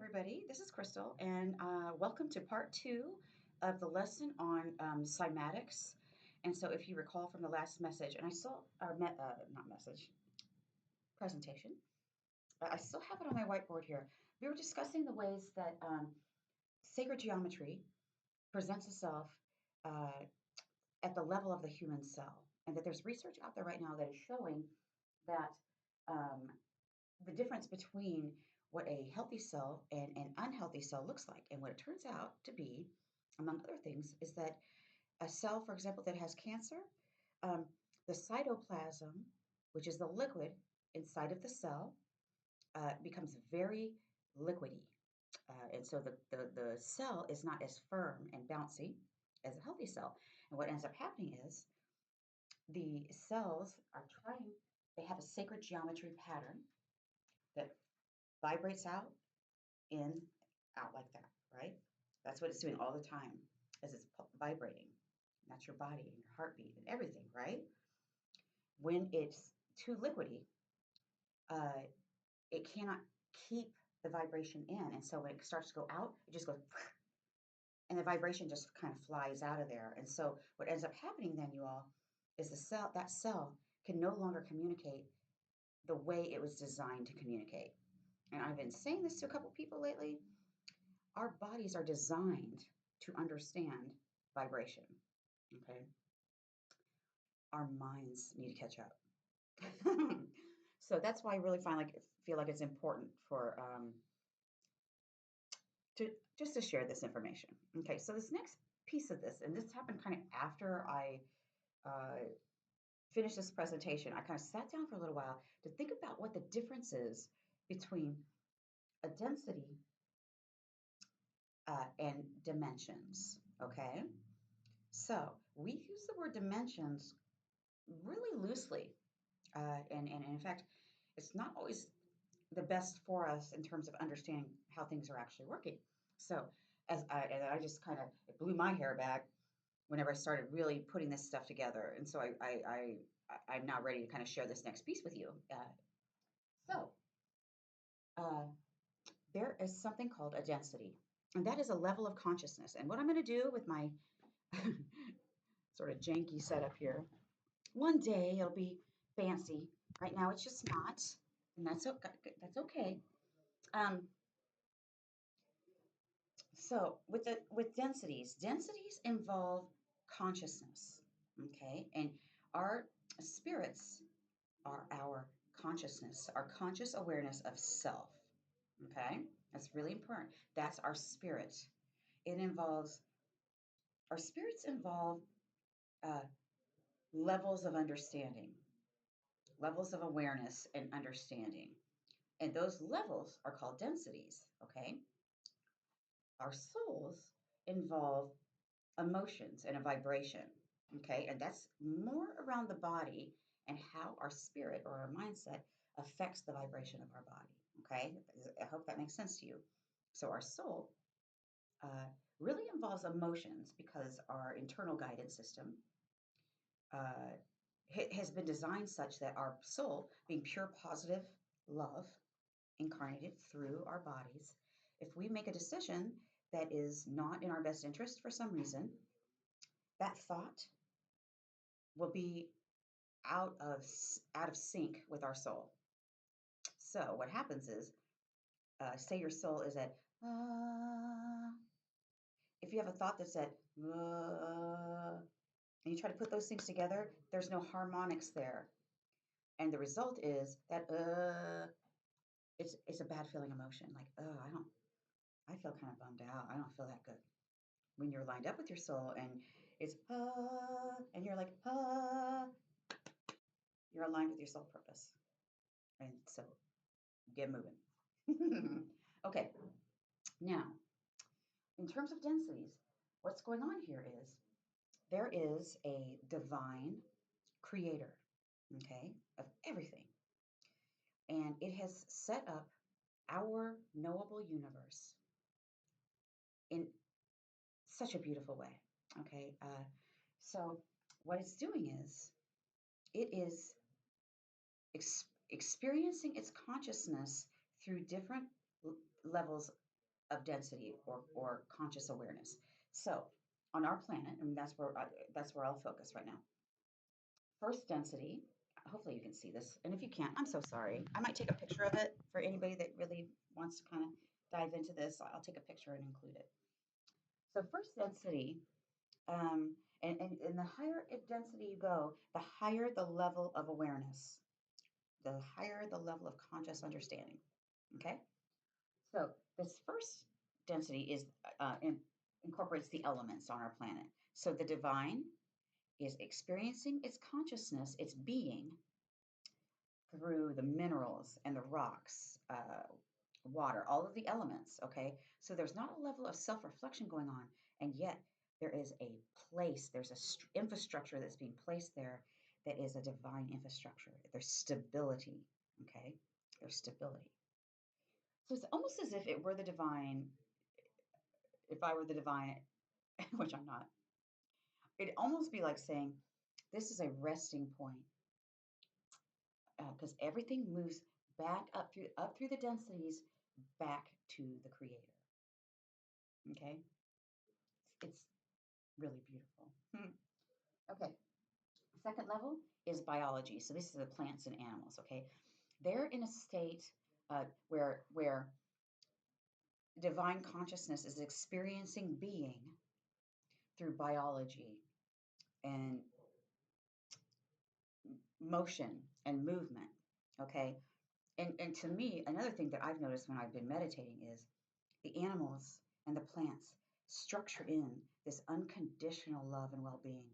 everybody. This is Crystal, and welcome to part two of the lesson on cymatics. And so, if you recall from the last message, and I saw our not message presentation, I still have it on my whiteboard here. We were discussing the ways that sacred geometry presents itself uh, at the level of the human cell, and that there's research out there right now that is showing that um, the difference between what a healthy cell and an unhealthy cell looks like. And what it turns out to be, among other things, is that a cell, for example, that has cancer, um, the cytoplasm, which is the liquid inside of the cell, becomes very liquidy. And so the cell is not as firm and bouncy as a healthy cell. And what ends up happening is the cells are trying, they have a sacred geometry pattern that vibrates out, in, out like that, right? That's what it's doing all the time as it's vibrating. And that's your body and your heartbeat and everything, right? When it's too liquidy, uh, it cannot keep the vibration in. And so when it starts to go out, it just goes, and the vibration just kind of flies out of there. And so what ends up happening then, you all, is that cell can no longer communicate the way it was designed to communicate. And I've been saying this to a couple people lately. Our bodies are designed to understand vibration. Okay. Our minds need to catch up. So that's why I really feel like it's important for to just to share this information. Okay. So this next piece of this, and this happened kind of after I uh, finished this presentation, I kind of sat down for a little while to think about what the difference is between a density and dimensions. Okay. So we use the word dimensions really loosely. And in fact, it's not always the best for us in terms of understanding how things are actually working. So and I just kind of, it blew my hair back whenever I started really putting this stuff together. And so I'm now ready to kind of share this next piece with you. So uh, there is something called a density, and that is a level of consciousness. And what I'm going to do with my sort of janky setup here, one day it'll be fancy. Right now it's just not, and that's okay. That's okay. Um, so with densities involve consciousness. Okay, and our spirits are our consciousness, our conscious awareness of self. Okay, that's really important. That's our spirit. It involves our spirits involve uh, levels of understanding, levels of awareness and understanding. And those levels are called densities, okay? Our souls involve emotions and a vibration, okay? And that's more around the body and how our spirit or our mindset affects the vibration of our body, okay? I hope that makes sense to you. So our soul uh, really involves emotions because our internal guidance system uh, has been designed such that our soul, being pure positive love, incarnated through our bodies, if we make a decision that is not in our best interest for some reason, that thought will be out of out of sync with our soul. So what happens is, say your soul is at, if you have a thought that's at, and you try to put those things together, there's no harmonics there, and the result is that it's a bad feeling emotion. Like, I feel kind of bummed out. I don't feel that good. When you're lined up with your soul and it's and you're like you're aligned with your soul purpose, and so get moving. Okay, now in terms of densities, what's going on here is there is a divine creator, okay, of everything, and it has set up our knowable universe in such a beautiful way. Okay, so what it's doing is it is experiencing its consciousness through different levels of density or conscious awareness. So on our planet, and that's where I'll focus right now. First density. Hopefully you can see this, and if you can't, I'm so sorry. I might take a picture of it for anybody that really wants to kind of dive into this. I'll take a picture and include it. So first density, and the higher density you go, the higher the level of awareness, the higher the level of conscious understanding. Okay, so this first density incorporates the elements on our planet. So the divine is experiencing its consciousness, its being through the minerals and the rocks, water, all of the elements. Okay, so there's not a level of self-reflection going on, and yet there is a place, there's a infrastructure that's being placed there that is a divine infrastructure. There's stability. Okay, there's stability. So it's almost as if it were the divine. If I were the divine, which I'm not, it'd almost be like saying, "This is a resting point," because everything moves back up through the densities back to the creator. Okay, it's really beautiful. Okay, second level is biology. So this is the plants and animals. Okay, they're in a state where divine consciousness is experiencing being through biology and motion and movement. Okay, and to me, another thing that I've noticed when I've been meditating is the animals and the plants structure in this unconditional love and well-being.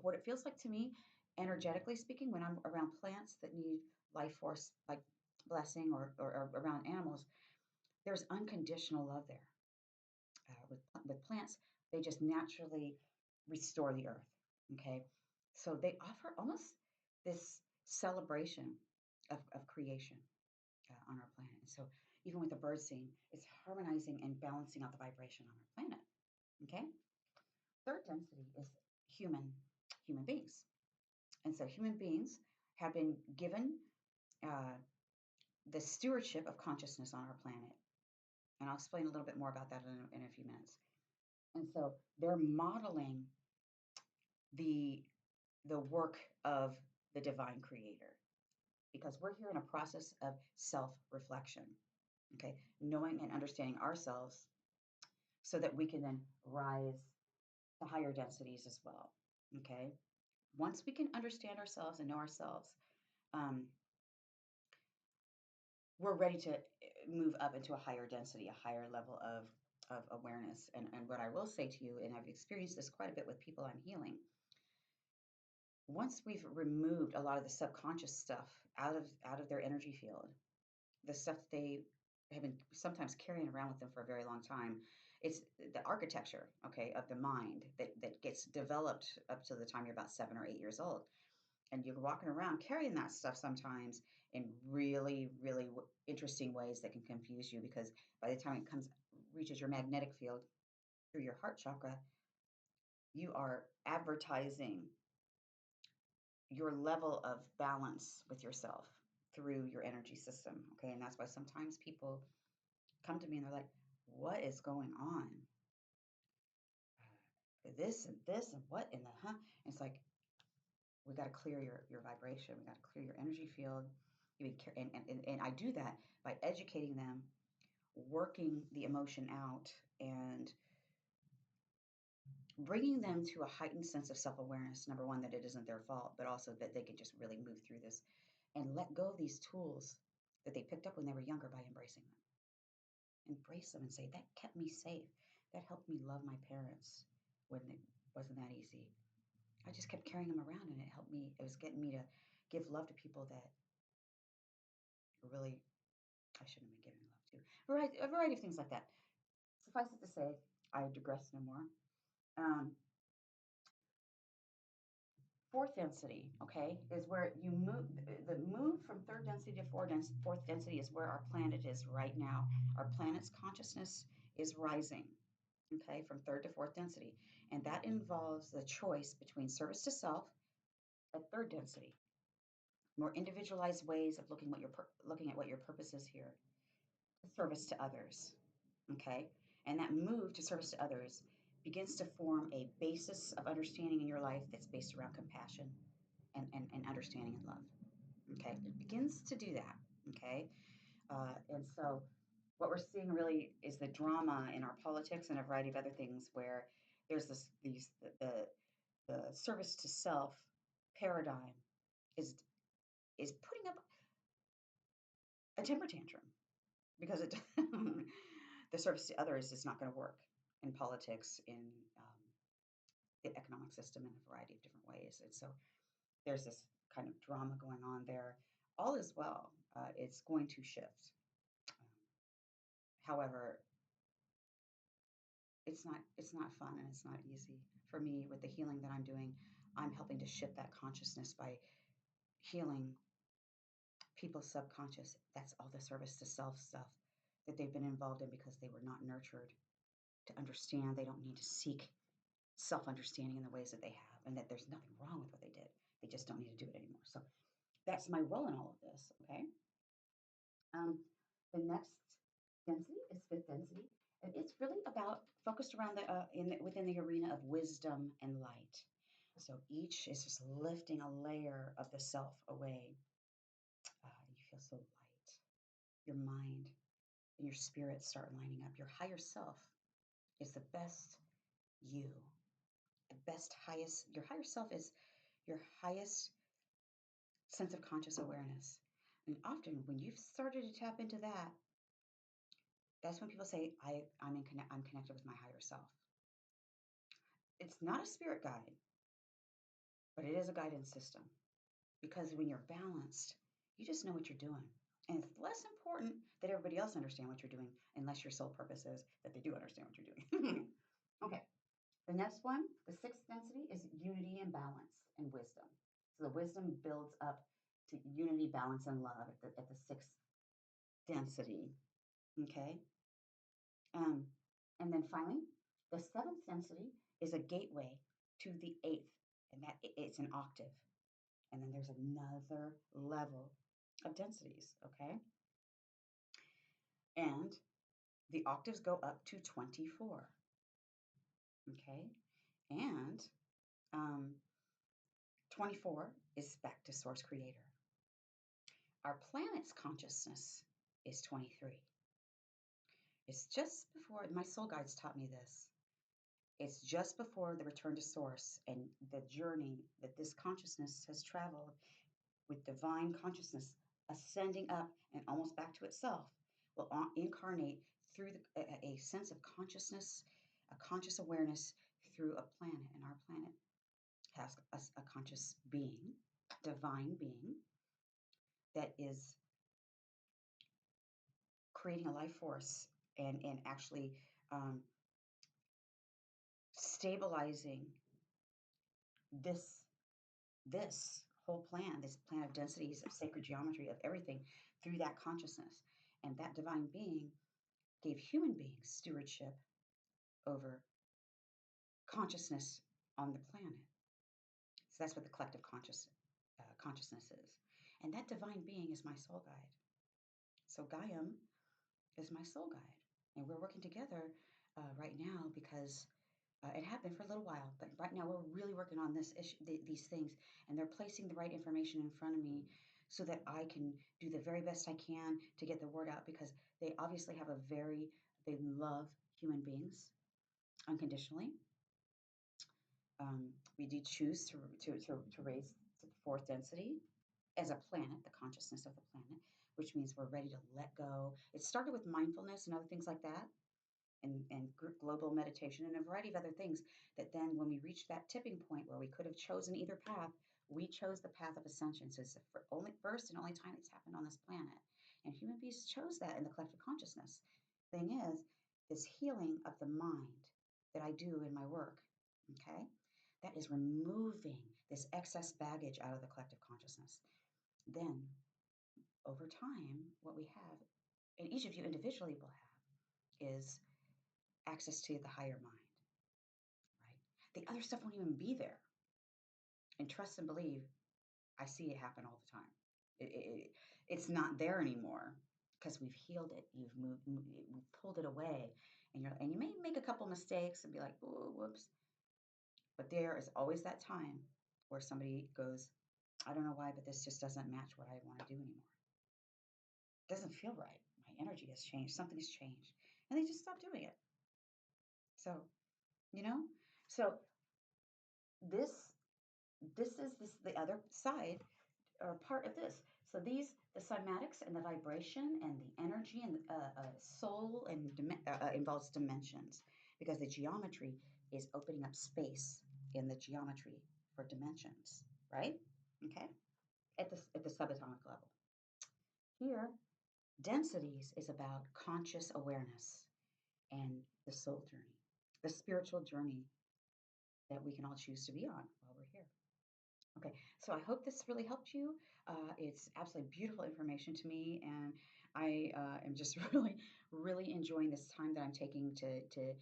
What it feels like to me, energetically speaking, when I'm around plants that need life force, like blessing, or around animals, there's unconditional love there. With plants, they just naturally restore the earth. Okay, so they offer almost this celebration of creation on our planet. So even with the bird scene, it's harmonizing and balancing out the vibration on our planet. Okay. Third density is human beings, and so human beings have been given uh, the stewardship of consciousness on our planet, and I'll explain a little bit more about that in a few minutes. And so they're modeling the the work of the divine creator because we're here in a process of self-reflection. Okay, knowing and understanding ourselves so that we can then rise to higher densities as well. Okay. Once we can understand ourselves and know ourselves, um, we're ready to move up into a higher density, a higher level of awareness. And what I will say to you, and I've experienced this quite a bit with people I'm healing, once we've removed a lot of the subconscious stuff out of their energy field, the stuff that they have been sometimes carrying around with them for a very long time. It's the architecture, okay, of the mind that gets developed up to the time you're about 7 or 8 years old. And you're walking around carrying that stuff sometimes in really, really interesting ways that can confuse you because by the time it reaches your magnetic field through your heart chakra, you are advertising your level of balance with yourself through your energy system. Okay. And that's why sometimes people come to me and they're like, what is going on? This and this and what in the huh? And it's like, we got to clear your vibration. We got to clear your energy field. And I do that by educating them, working the emotion out, and bringing them to a heightened sense of self-awareness. Number one, that it isn't their fault, but also that they can just really move through this and let go of these tools that they picked up when they were younger by embracing them. Embrace them and say, that kept me safe. That helped me love my parents when it wasn't that easy. I just kept carrying them around and it helped me. It was getting me to give love to people that really I shouldn't have been giving love to. A variety of things like that. Suffice it to say, I digress no more. Um, Fourth density, okay, is where you move. The move from third density to fourth density is where our planet is right now. Our planet's consciousness is rising, okay, from third to fourth density. And that involves the choice between service to self at third density, more individualized ways of looking at what your purpose is here. service to others. Okay. And that move to service to others begins to form a basis of understanding in your life that's based around compassion and understanding and love. Okay. It begins to do that. Okay. And so what we're seeing really is the drama in our politics and a variety of other things where there's the service to self paradigm is is putting up a temper tantrum because it the service to others is not going to work in politics, in um, the economic system, in a variety of different ways. And so there's this kind of drama going on there. All is well. It's going to shift. However, it's not fun and it's not easy for me with the healing that I'm doing. I'm helping to shift that consciousness by healing people's subconscious. That's all the service to self stuff that they've been involved in because they were not nurtured to understand. They don't need to seek self understanding in the ways that they have, and that there's nothing wrong with what they did. They just don't need to do it anymore. So that's my role in all of this. Okay. Um, the next density is fifth density. And it's really about focused around within the arena of wisdom and light. So each is just lifting a layer of the self away. You feel so light. Your mind and your spirit start lining up. Your higher self is the best you, the best, highest. Your higher self is your highest sense of conscious awareness. And often when you've started to tap into that, that's when people say, I'm connected with my higher self. It's not a spirit guide, but it is a guidance system. Because when you're balanced, you just know what you're doing. And it's less important that everybody else understand what you're doing, unless your sole purpose is that they do understand what you're doing. Okay. The next one, the sixth density, is unity and balance and wisdom. So the wisdom builds up to unity, balance, and love at the sixth density. Okay. Um, and then finally, the seventh density is a gateway to the eighth, and that it's an octave. And then there's another level of densities. Okay. And the octaves go up to 24. Okay. And um, 24 is back to source creator. Our planet's consciousness is 23. It's just before, my soul guides taught me this. It's just before the return to source and the journey that this consciousness has traveled with divine consciousness ascending up and almost back to itself will incarnate through a sense of consciousness, a conscious awareness through a planet. And our planet has a conscious being, divine being, that is creating a life force and actually um, stabilizing this this whole plan, this plan of densities, of sacred geometry, of everything through that consciousness. And that divine being gave human beings stewardship over consciousness on the planet. So that's what the collective consciousness is. And that divine being is my soul guide. So Gaiam is my soul guide. And we're working together right now because it happened for a little while, but right now we're really working on this issue, these things, and they're placing the right information in front of me so that I can do the very best I can to get the word out because they obviously they love human beings unconditionally. We do choose to raise to the fourth density as a planet, the consciousness of the planet, which means we're ready to let go. It started with mindfulness and other things like that and global meditation and a variety of other things that then when we reached that tipping point where we could have chosen either path, we chose the path of ascension. So it's the first and only time it's happened on this planet. And human beings chose that in the collective consciousness. Thing is, this healing of the mind that I do in my work, okay, that is removing this excess baggage out of the collective consciousness. Then, over time, what we have, and each of you individually will have, is access to the higher mind, right? The other stuff won't even be there. And trust and believe, I see it happen all the time. It's not there anymore. because we've healed it. We've pulled it away, and you may make a couple mistakes and be like, oh, whoops. But there is always that time where somebody goes, I don't know why, but this just doesn't match what I want to do anymore. It doesn't feel right. My energy has changed. Something has changed, and they just stop doing it. So you know, so this this the other side or part of this. So these, the cymatics and the vibration and the energy and soul and involves dimensions because the geometry is opening up space in the geometry for dimensions, right? Okay, at the subatomic level. Here, densities is about conscious awareness and the soul journey, the spiritual journey that we can all choose to be on while we're here. Okay, so I hope this really helped you. It's absolutely beautiful information to me, and I am just really enjoying this time that I'm taking to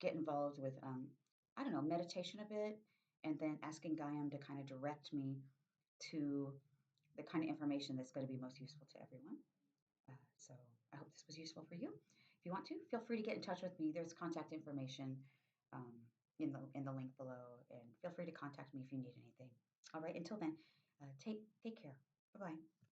get involved with, I don't know, meditation a bit, and then asking Gaiam to kind of direct me to the kind of information that's going to be most useful to everyone. So I hope this was useful for you. If you want to, feel free to get in touch with me. There's contact information um, in the link below, and feel free to contact me if you need anything. All right. Until then, take care. Bye bye.